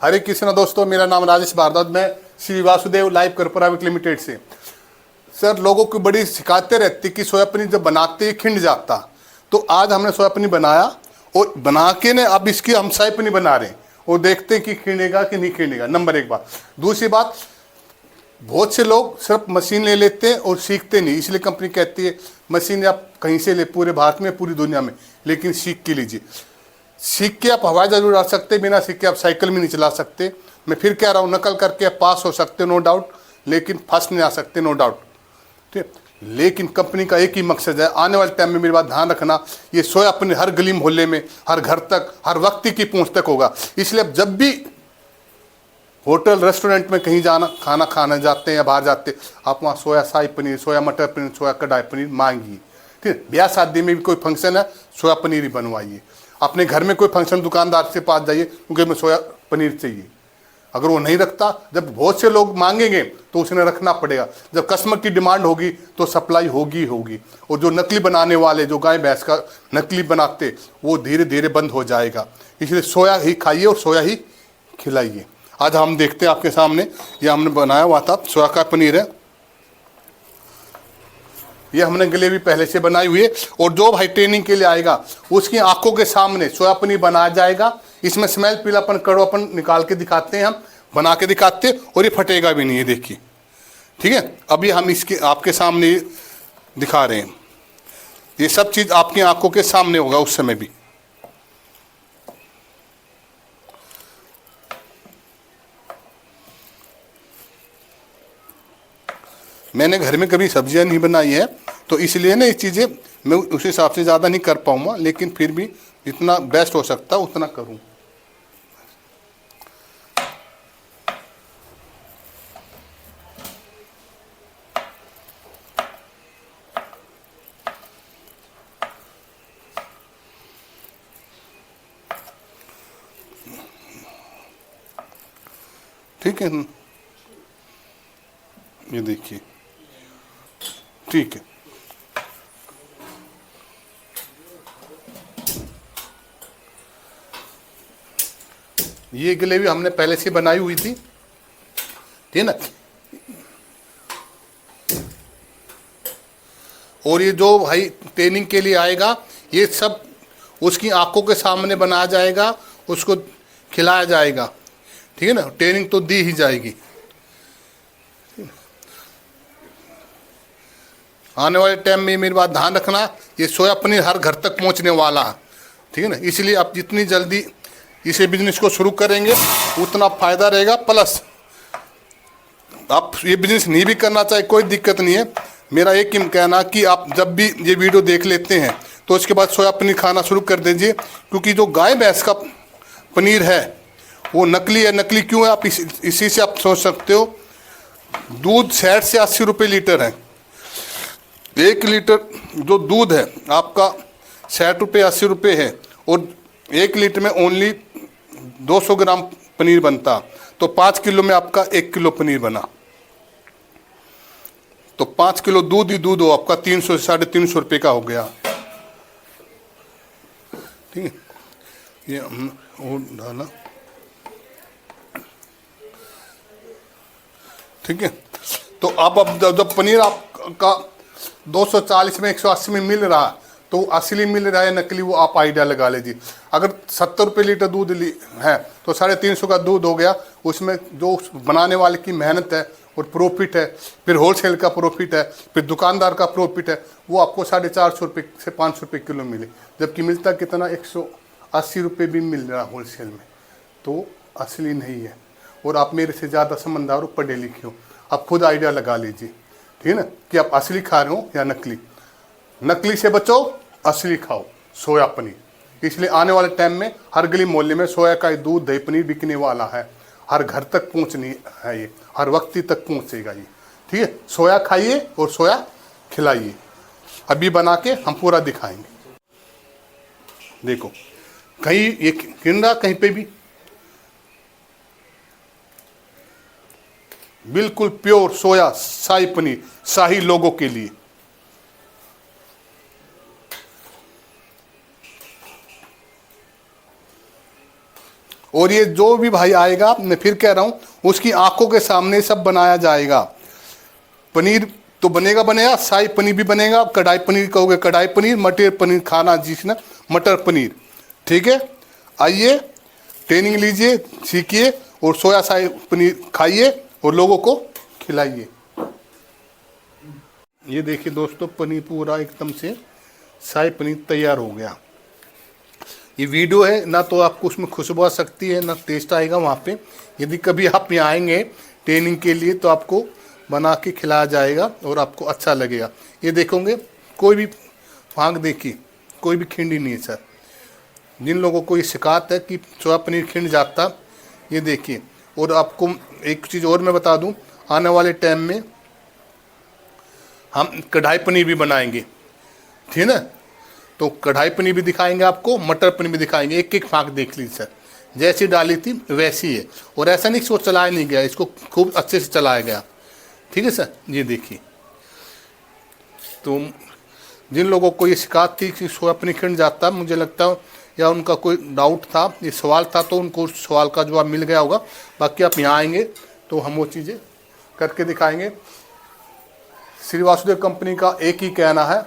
हरे कृष्णा दोस्तों, मेरा नाम राजेश भारद्वाज, मैं श्री वासुदेव लाइव कर प्राइवेट लिमिटेड से। सर, लोगों की बड़ी शिकायतें रहती कि सोया पनीर जब बनाते ही खिंड जाता, तो आज हमने सोया पनीर बनाया और बना के ने अब इसकी हम शाही पनीर बना रहे हैं और देखते हैं कि खिंडेगा कि नहीं खिंडेगा। नंबर एक बात। दूसरी बात, बहुत से लोग सिर्फ मशीन ले लेते हैं और सीखते नहीं, इसलिए कंपनी कहती है मशीन आप कहीं से ले, पूरे भारत में पूरी दुनिया में, लेकिन सीख के लीजिए। सीख के आप हवाई जहाज उड़ा सकते, बिना सीख के आप साइकिल में नहीं चला सकते। मैं फिर कह रहा हूँ, नकल करके आप पास हो सकते नो डाउट, लेकिन फंस नहीं आ सकते नो डाउट। ठीक, लेकिन कंपनी का एक ही मकसद है, आने वाले टाइम में मेरी बात ध्यान रखना, ये सोया पनीर हर गली मोहल्ले में, हर घर तक, हर व्यक्ति की पहुँच तक होगा। इसलिए जब भी होटल रेस्टोरेंट में कहीं जाना, खाना खाने जाते हैं या बाहर जाते हैं, आप वहाँ सोया शाही पनीर, सोया मटर पनीर, सोया कढ़ाई पनीर मांगिए। ठीक, ब्याह शादी में भी कोई फंक्शन है, सोया पनीर ही बनवाइए। अपने घर में कोई फंक्शन, दुकानदार से पास जाइए, क्योंकि मैं सोया पनीर चाहिए। अगर वो नहीं रखता, जब बहुत से लोग मांगेंगे तो उसने रखना पड़ेगा। जब कस्टमर की डिमांड होगी तो सप्लाई होगी होगी। और जो नकली बनाने वाले, जो गाय भैंस का नकली बनाते, वो धीरे धीरे बंद हो जाएगा। इसलिए सोया ही खाइए और सोया ही खिलाइए। आज हम देखते हैं आपके सामने, ये हमने बनाया हुआ था, सोया का पनीर है। ये हमने ग्रेवी पहले से बनाई हुई है। और जो भाई ट्रेनिंग के लिए आएगा, उसकी आंखों के सामने सोया पनीर बनाया जाएगा। इसमें स्मेल, पीलापन, कड़वापन निकाल के दिखाते हैं, हम बना के दिखाते हैं, और ये फटेगा भी नहीं है, देखिए। ठीक है, अभी हम इसके आपके सामने दिखा रहे हैं। ये सब चीज़ आपकी आंखों के सामने होगा उस समय भी। मैंने घर में कभी सब्जियां नहीं बनाई है, तो इसलिए ना ये चीज़ें मैं उस हिसाब से ज़्यादा नहीं कर पाऊँगा, लेकिन फिर भी जितना बेस्ट हो सकता उतना करूँ। ठीक है, ये देखिए, ठीक है। ये ग्रेवी हमने पहले से बनाई हुई थी, ठीक है ना। और ये जो भाई ट्रेनिंग के लिए आएगा, ये सब उसकी आंखों के सामने बनाया जाएगा, उसको खिलाया जाएगा। ठीक है ना, ट्रेनिंग तो दी ही जाएगी। आने वाले टाइम में मेरी बात ध्यान रखना, ये सोया पनीर हर घर तक पहुंचने वाला है। ठीक है ना, इसलिए आप जितनी जल्दी इसे बिजनेस को शुरू करेंगे उतना फ़ायदा रहेगा। प्लस आप ये बिजनेस नहीं भी करना चाहे, कोई दिक्कत नहीं है। मेरा एक ही कहना कि आप जब भी ये वीडियो देख लेते हैं तो उसके बाद सोया पनीर खाना शुरू कर दीजिए, क्योंकि जो गाय भैंस का पनीर है वो नकली है। नकली क्यों है, आप इसी से आप सोच सकते हो। दूध 60 से 80 रुपये लीटर है। 1 लीटर जो दूध है आपका 60 रुपये 80 रुपये है, और 1 लीटर में ओनली 200 ग्राम पनीर बनता, तो 5 किलो में आपका 1 किलो पनीर बना। तो 5 किलो दूध ही दूध हो आपका 300 से 350 रुपये का हो गया। ठीक है, ये हमने डाला। ठीक है, तो अब जब पनीर आपका 240 में 180 में मिल रहा, तो असली मिल रहा है नकली, वो आप आइडिया लगा लीजिए। अगर 70 रुपये लीटर दूध है तो 350 का दूध हो गया। उसमें जो बनाने वाले की मेहनत है और प्रॉफिट है, फिर होलसेल का प्रॉफिट है, फिर दुकानदार का प्रॉफिट है, वो आपको 450 रुपये से 500 रुपये किलो मिले। जबकि मिलता कितना, 180 रुपये भी मिल रहा होलसेल में, तो असली नहीं है। और आप मेरे से ज़्यादा समझदार हो, पढ़े लिखे हो, आप खुद आइडिया लगा लीजिए। ठीक है ना, कि आप असली खा रहे हो या नकली। नकली से बचो, असली खाओ, सोया पनीर। इसलिए आने वाले टाइम में हर गली मोहल्ले में सोया का दूध, दही, पनीर बिकने वाला है। हर घर तक पहुंचनी है, ये हर व्यक्ति तक पहुंचेगा ये। ठीक है, सोया खाइए और सोया खिलाइए। अभी बना के हम पूरा दिखाएंगे। देखो, कहीं ये किंडा, कहीं पे भी बिल्कुल प्योर सोया शाही पनीर, शाही लोगों के लिए। और ये जो भी भाई आएगा, मैं फिर कह रहा हूँ, उसकी आंखों के सामने सब बनाया जाएगा। पनीर तो बनेगा बनेगा, शाही पनीर भी बनेगा, कढ़ाई पनीर कहोगे कढ़ाई पनीर, मटर पनीर खाना जिसने मटर पनीर, ठीक है। आइए ट्रेनिंग लीजिए, सीखिए और सोया शाही पनीर खाइए और लोगों को खिलाइए। ये देखिए दोस्तों, पनीर पूरा एकदम से शाही पनीर तैयार हो गया। ये वीडियो है ना, तो आपको उसमें खुशबू आ सकती है ना टेस्ट आएगा वहाँ पे। यदि कभी आप यहाँ आएंगे ट्रेनिंग के लिए तो आपको बना के खिलाया जाएगा और आपको अच्छा लगेगा। ये देखोगे कोई भी फांक देखिए, कोई भी खिंडी नहीं है सर। जिन लोगों को ये शिकायत है कि सोया पनीर खिंड जाता, ये देखिए। और आपको एक चीज़ और मैं बता दूं, आने वाले टाइम में हम कढ़ाई पनीर भी बनाएंगे, ठीक है ना। तो कढ़ाई पनीर भी दिखाएंगे आपको, मटर पनीर भी दिखाएंगे। एक एक फांक देख लीजिए सर, जैसी डाली थी वैसी है। और ऐसा नहीं इसको चलाया नहीं गया, इसको खूब अच्छे से चलाया गया, ठीक है सर। ये देखिए, तो जिन लोगों को ये शिकायत थी कि सोया पनीर खिंड जाता, मुझे लगता है या उनका कोई डाउट था, ये सवाल था, तो उनको उस सवाल का जवाब मिल गया होगा। बाकी आप यहाँ आएंगे तो हम वो चीज़ें करके दिखाएंगे। श्री वासुदेव कंपनी का एक ही कहना है,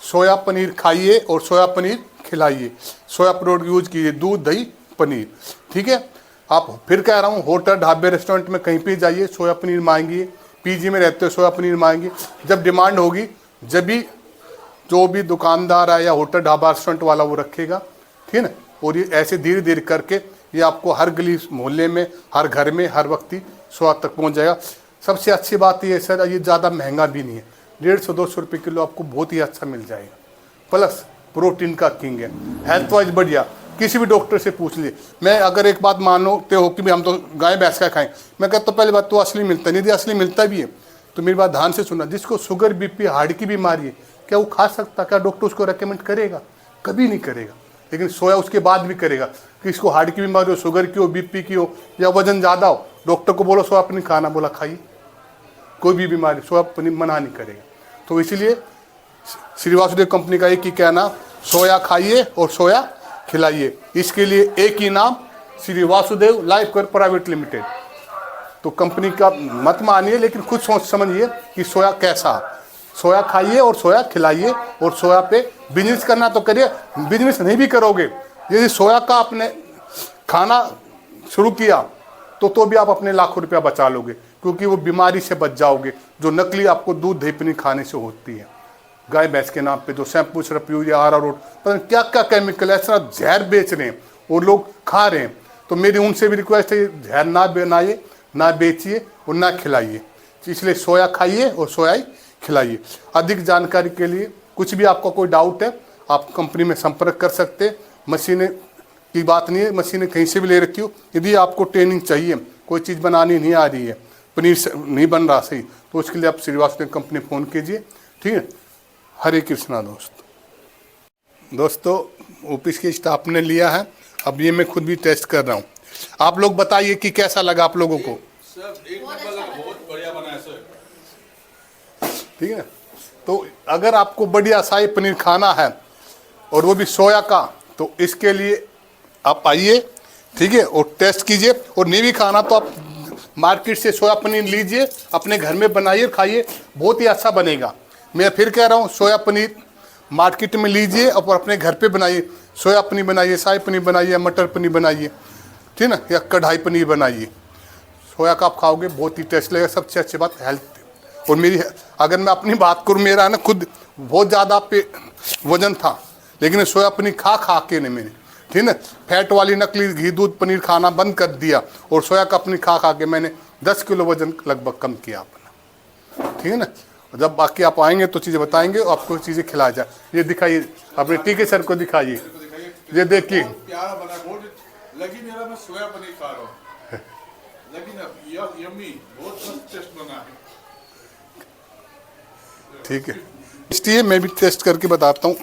सोया पनीर खाइए और सोया पनीर खिलाइए। सोया प्रोडक्ट यूज कीजिए, दूध दही पनीर, ठीक है। आप फिर कह रहा हूँ, होटल ढाबे रेस्टोरेंट में कहीं पे जाइए, सोया पनीर मांगिए। पीजी में रहते हो, सोया पनीर मांगिए। जब डिमांड होगी, जब भी जो भी दुकानदार है या होटल ढाबा रेस्टोरेंट वाला वो रखेगा, ठीक है ना। और ये ऐसे धीरे धीरे करके ये आपको हर गली मोहल्ले में, हर घर में, हर वक्त ही स्वाद तक पहुंच जाएगा। सबसे अच्छी बात ये सर, ये ज़्यादा महंगा भी नहीं है, 150-200 रुपये किलो आपको बहुत ही अच्छा मिल जाएगा। प्लस प्रोटीन का किंग है, हेल्थ वाइज बढ़िया। किसी भी डॉक्टर से पूछ लिए। मैं अगर एक बात मानते हो कि भाई हम तो गाय भैंस का खाएं, मैं कहता हूँ पहली बात तो असली मिलता नहीं, यदि असली मिलता भी है तो मेरी बात ध्यान से सुनना। जिसको शुगर बीपी हार्ट की बीमारी है, क्या वो खा सकता? क्या डॉक्टर उसको रेकमेंड करेगा? कभी नहीं करेगा। लेकिन सोया उसके बाद भी करेगा कि इसको हार्ट की बीमारी हो, शुगर की हो, बीपी की हो, या वजन ज़्यादा हो, डॉक्टर को बोलो सोया पनीर खाना, बोला खाइए। कोई भी बीमारी सोया पनीर मना नहीं करेगा। तो इसीलिए श्री वासुदेव कंपनी का एक ही कहना, सोया खाइए और सोया खिलाइए। इसके लिए एक ही नाम, Shri Vasudev life care private limited. तो कंपनी का मत मानिए, लेकिन खुद सोच समझिए कि सोया कैसा। सोया खाइए और सोया खिलाइए, और सोया पे बिजनेस करना तो करिए। बिजनेस नहीं भी करोगे, यदि सोया का आपने खाना शुरू किया तो भी आप अपने लाखों रुपया बचा लोगे, क्योंकि वो बीमारी से बच जाओगे जो नकली आपको दूध दही पनीर खाने से होती है। गाय भैंस के नाम पे जो शैम्पू सिरप यूरिया आरारोट, पता नहीं क्या क्या केमिकल ऐसा जहर बेच रहे हैं और लोग खा रहे हैं। तो मेरी उनसे भी रिक्वेस्ट है, जहर ना बनाइए, ना बेचिए और ना खिलाइए। इसलिए सोया खाइए और सोया ही खिलाइए। अधिक जानकारी के लिए, कुछ भी आपका कोई डाउट है, आप कंपनी में संपर्क कर सकते। मशीनें की बात नहीं है, मशीनें कहीं से भी ले रखी हो। यदि आपको ट्रेनिंग चाहिए, कोई चीज़ बनानी नहीं आ रही है, पनीर नहीं बन रहा सही, तो उसके लिए आप श्री वासुदेव कंपनी फ़ोन कीजिए, ठीक है। हरे कृष्णा दोस्तों ऑफिस के स्टाफ ने लिया है, अब ये मैं खुद भी टेस्ट कर रहा हूँ। आप लोग बताइए कि कैसा लगा आप लोगों को। सर एक नंबर लगा, बहुत बढ़िया बना है सर, ठीक है। तो अगर आपको बढ़िया शाही पनीर खाना है और वो भी सोया का, तो इसके लिए आप आइए, ठीक है, और टेस्ट कीजिए। और नहीं भी खाना तो आप मार्केट से सोया पनीर लीजिए, अपने घर में बनाइए, खाइए, बहुत ही अच्छा बनेगा। मैं फिर कह रहा हूँ, सोया पनीर मार्केट में लीजिए और अपने घर पे बनाइए। सोया पनीर बनाइए, शाही पनीर बनाइए, मटर पनीर बनाइए, ठीक ना, या कढ़ाई पनीर बनाइए। सोया का आप खाओगे बहुत ही टेस्ट लगेगा। सबसे अच्छी बात हेल्थ। और मेरी अगर मैं अपनी बात करूँ, मेरा ना खुद बहुत ज़्यादा पे वजन था, लेकिन सोया पनीर खा के ने मैंने, ठीक है, फैट वाली नकली घी दूध पनीर खाना बंद कर दिया और सोया का पनीर खा के मैंने 10 किलो वजन लगभग कम किया अपना, ठीक है ना। जब बाकी आप आएंगे तो चीज़ें बताएंगे और आपको चीज़ें खिला जाए। ये दिखाइए अपने टीके सर को दिखाइए, ये देखिए प्यारा बना, बहुत लगी मेरा, मैं सोया पनीर खा रहा हूँ, लेकिन यम्मी, बहुत मस्त टेस्ट बना है, ठीक है। इसलिए मैं भी टेस्ट करके बताता हूँ।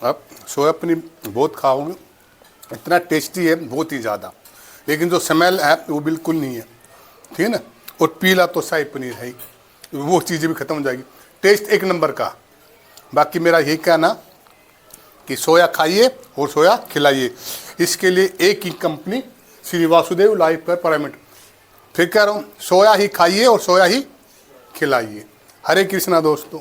अब सोया पनीर बहुत खाओगे, इतना टेस्टी है, बहुत ही ज़्यादा, लेकिन जो स्मेल है वो बिल्कुल नहीं है, ठीक है ना। और पीला तो शाही पनीर है ही, वो चीज़ें भी ख़त्म हो जाएगी। टेस्ट एक नंबर का। बाकी मेरा यही कहना कि सोया खाइए और सोया खिलाइए। इसके लिए एक ही company, Shri Vasudev life care private. फिर कह रहा हूँ, सोया ही खाइए और सोया ही खिलाइए। हरे कृष्णा दोस्तों।